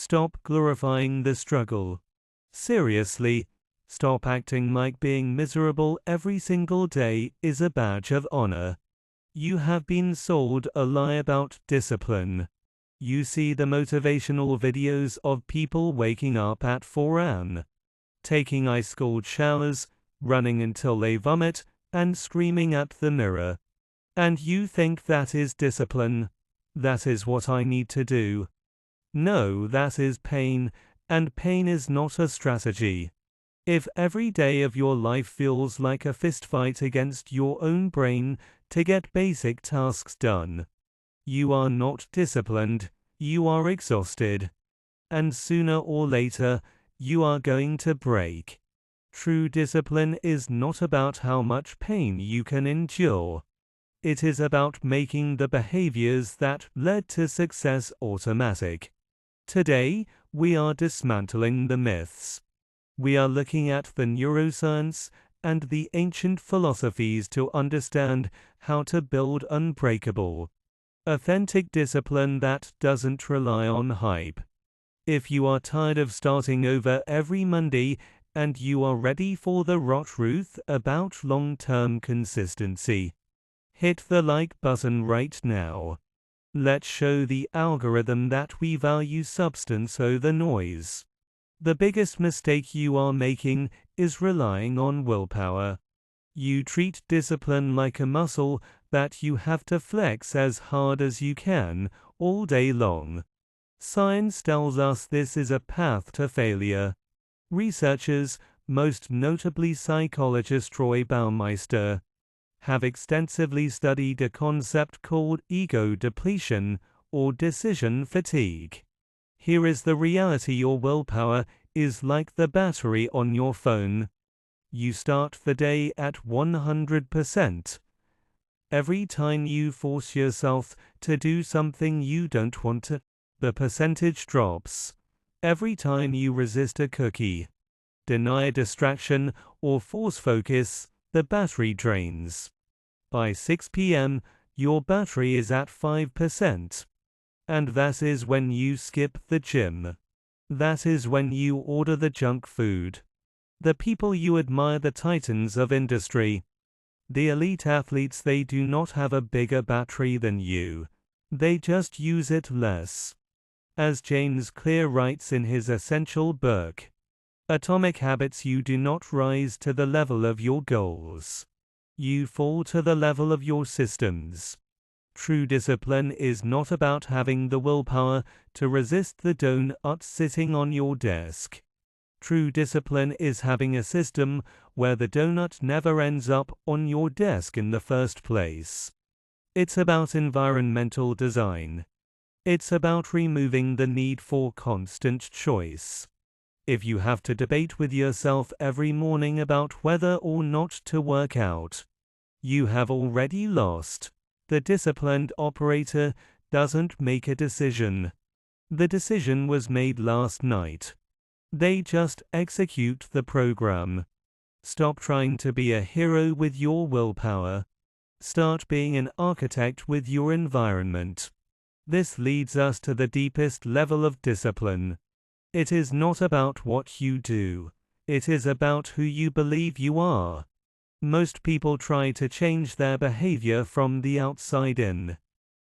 Stop glorifying the struggle. Seriously, stop acting like being miserable every single day is a badge of honor. You have been sold a lie about discipline. You see the motivational videos of people waking up at 4 a.m., taking ice-cold showers, running until they vomit, and screaming at the mirror. And you think that is discipline. That is what I need to do. No, that is pain, and pain is not a strategy. If every day of your life feels like a fistfight against your own brain to get basic tasks done, you are not disciplined, you are exhausted. And sooner or later, you are going to break. True discipline is not about how much pain you can endure. It is about making the behaviors that led to success automatic. Today, we are dismantling the myths. We are looking at the neuroscience and the ancient philosophies to understand how to build unbreakable, authentic discipline that doesn't rely on hype. If you are tired of starting over every Monday and you are ready for the raw truth about long-term consistency, hit the like button right now. Let's show the algorithm that we value substance over noise. The biggest mistake you are making is relying on willpower. You treat discipline like a muscle that you have to flex as hard as you can all day long. Science tells us this is a path to failure. Researchers, most notably psychologist Troy Baumeister, have extensively studied a concept called ego depletion or decision fatigue. Here is the reality: your willpower is like the battery on your phone. You start the day at 100%. Every time you force yourself to do something you don't want to, the percentage drops. Every time you resist a cookie, deny a distraction, or force focus, the battery drains. By 6 p.m., your battery is at 5%. And that is when you skip the gym. That is when you order the junk food. The people you admire, the titans of industry, the elite athletes, they do not have a bigger battery than you. They just use it less. As James Clear writes in his essential book, Atomic Habits, you do not rise to the level of your goals. You fall to the level of your systems. True discipline is not about having the willpower to resist the donut sitting on your desk. True discipline is having a system where the donut never ends up on your desk in the first place. It's about environmental design. It's about removing the need for constant choice. If you have to debate with yourself every morning about whether or not to work out, you have already lost. The disciplined operator doesn't make a decision. The decision was made last night. They just execute the program. Stop trying to be a hero with your willpower. Start being an architect with your environment. This leads us to the deepest level of discipline. It is not about what you do. It is about who you believe you are. Most people try to change their behavior from the outside in.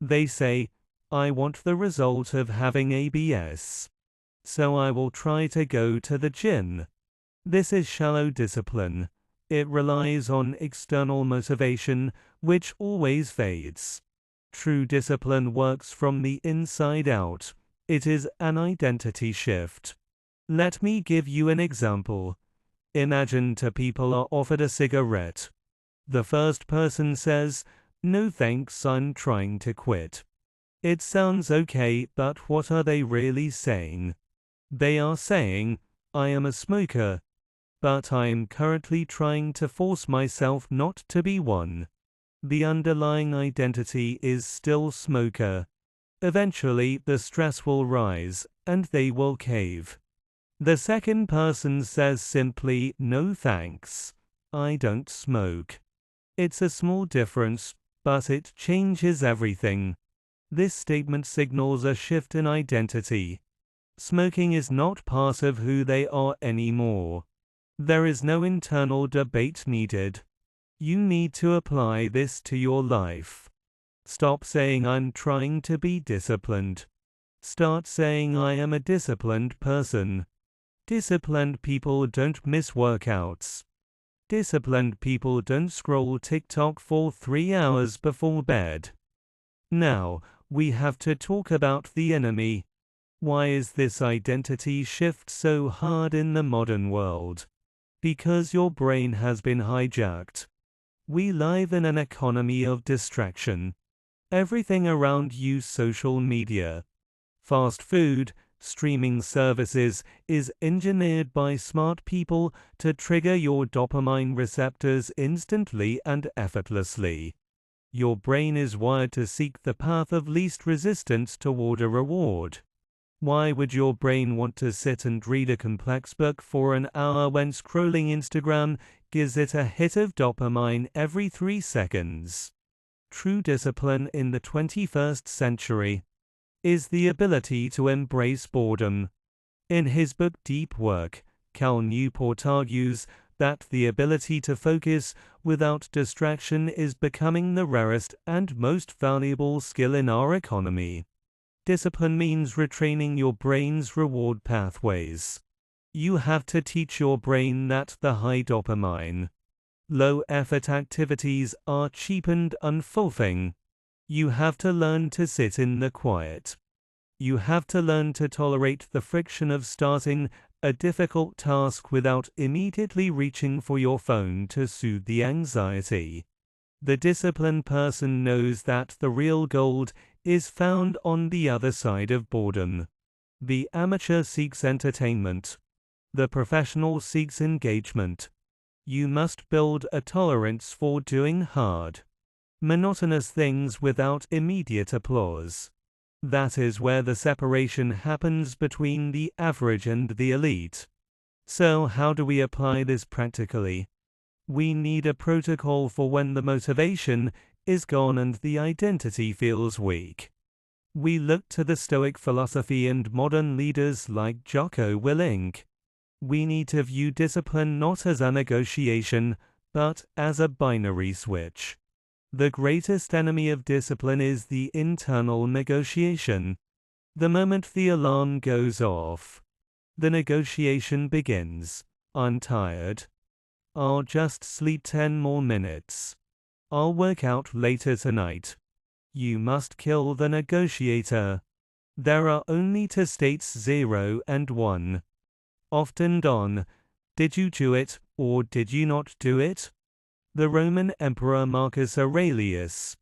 They say, I want the result of having ABS, so I will try to go to the gym. This is shallow discipline. It relies on external motivation, which always fades. True discipline works from the inside out. It is an identity shift. Let me give you an example. Imagine two people are offered a cigarette. The first person says, "No thanks, I'm trying to quit." It sounds okay, but what are they really saying? They are saying, I am a smoker, but I am currently trying to force myself not to be one. The underlying identity is still smoker. Eventually, the stress will rise, and they will cave. The second person says simply, no thanks, I don't smoke. It's a small difference, but it changes everything. This statement signals a shift in identity. Smoking is not part of who they are anymore. There is no internal debate needed. You need to apply this to your life. Stop saying I'm trying to be disciplined. Start saying I am a disciplined person. Disciplined people don't miss workouts. Disciplined people don't scroll TikTok for 3 hours before bed. Now, we have to talk about the enemy. Why is this identity shift so hard in the modern world? Because your brain has been hijacked. We live in an economy of distraction. Everything around you, social media, fast food, streaming services, is engineered by smart people to trigger your dopamine receptors instantly and effortlessly. Your brain is wired to seek the path of least resistance toward a reward. Why would your brain want to sit and read a complex book for an hour when scrolling Instagram gives it a hit of dopamine every 3 seconds? True discipline in the 21st century is the ability to embrace boredom. In his book Deep Work, Cal Newport argues that the ability to focus without distraction is becoming the rarest and most valuable skill in our economy. Discipline means retraining your brain's reward pathways. You have to teach your brain that the high dopamine, low-effort activities are cheap and unfulfilling. You have to learn to sit in the quiet. You have to learn to tolerate the friction of starting a difficult task without immediately reaching for your phone to soothe the anxiety. The disciplined person knows that the real gold is found on the other side of boredom. The amateur seeks entertainment. The professional seeks engagement. You must build a tolerance for doing hard, monotonous things without immediate applause. That is where the separation happens between the average and the elite. So how do we apply this practically? We need a protocol for when the motivation is gone and the identity feels weak. We look to the Stoic philosophy and modern leaders like Jocko Willink. We need to view discipline not as a negotiation, but as a binary switch. The greatest enemy of discipline is the internal negotiation. The moment the alarm goes off, the negotiation begins. I'm tired. I'll just sleep 10 more minutes. I'll work out later tonight. You must kill the negotiator. There are only two states, 0 and 1. Off and on. Did you do it, or did you not do it? The Roman Emperor Marcus Aurelius,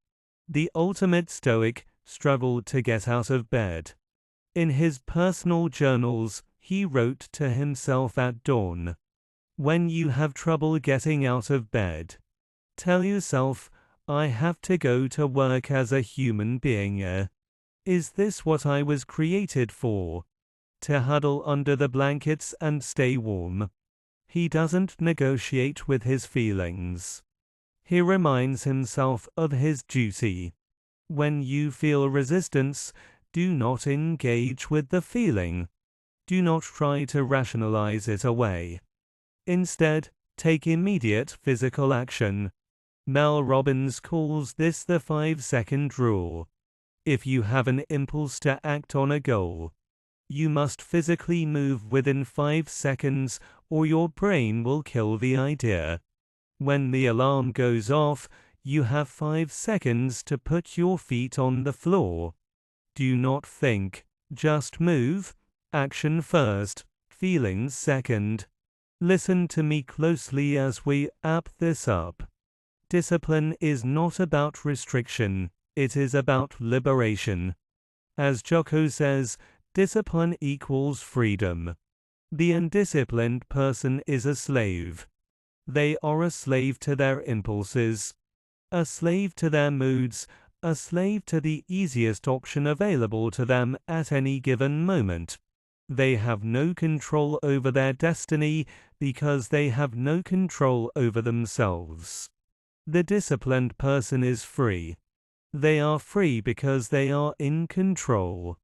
the ultimate Stoic, struggled to get out of bed. In his personal journals, he wrote to himself at dawn, "When you have trouble getting out of bed, tell yourself, I have to go to work as a human being. Is this what I was created for? To huddle under the blankets and stay warm?" He doesn't negotiate with his feelings. He reminds himself of his duty. When you feel resistance, do not engage with the feeling. Do not try to rationalize it away. Instead, take immediate physical action. Mel Robbins calls this the 5-second rule. If you have an impulse to act on a goal, you must physically move within 5 seconds, or your brain will kill the idea. When the alarm goes off, you have 5 seconds to put your feet on the floor. Do not think, just move. Action first, feelings second. Listen to me closely as we wrap this up. Discipline is not about restriction, it is about liberation. As Jocko says, discipline equals freedom. The undisciplined person is a slave. They are a slave to their impulses, a slave to their moods, a slave to the easiest option available to them at any given moment. They have no control over their destiny because they have no control over themselves. The disciplined person is free. They are free because they are in control.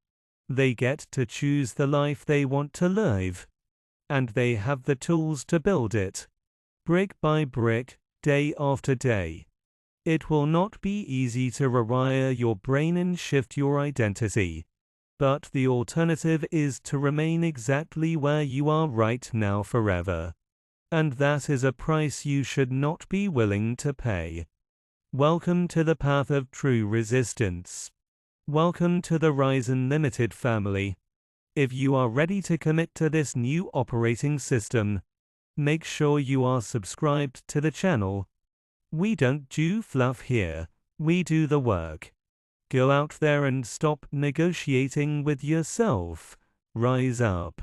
They get to choose the life they want to live. And they have the tools to build it. Brick by brick, day after day. It will not be easy to rewire your brain and shift your identity. But the alternative is to remain exactly where you are right now forever. And that is a price you should not be willing to pay. Welcome to the path of true resistance. Welcome to the Rise Unlimited family. If you are ready to commit to this new operating system, make sure you are subscribed to the channel. We don't do fluff here, we do the work. Go out there and stop negotiating with yourself. Rise up.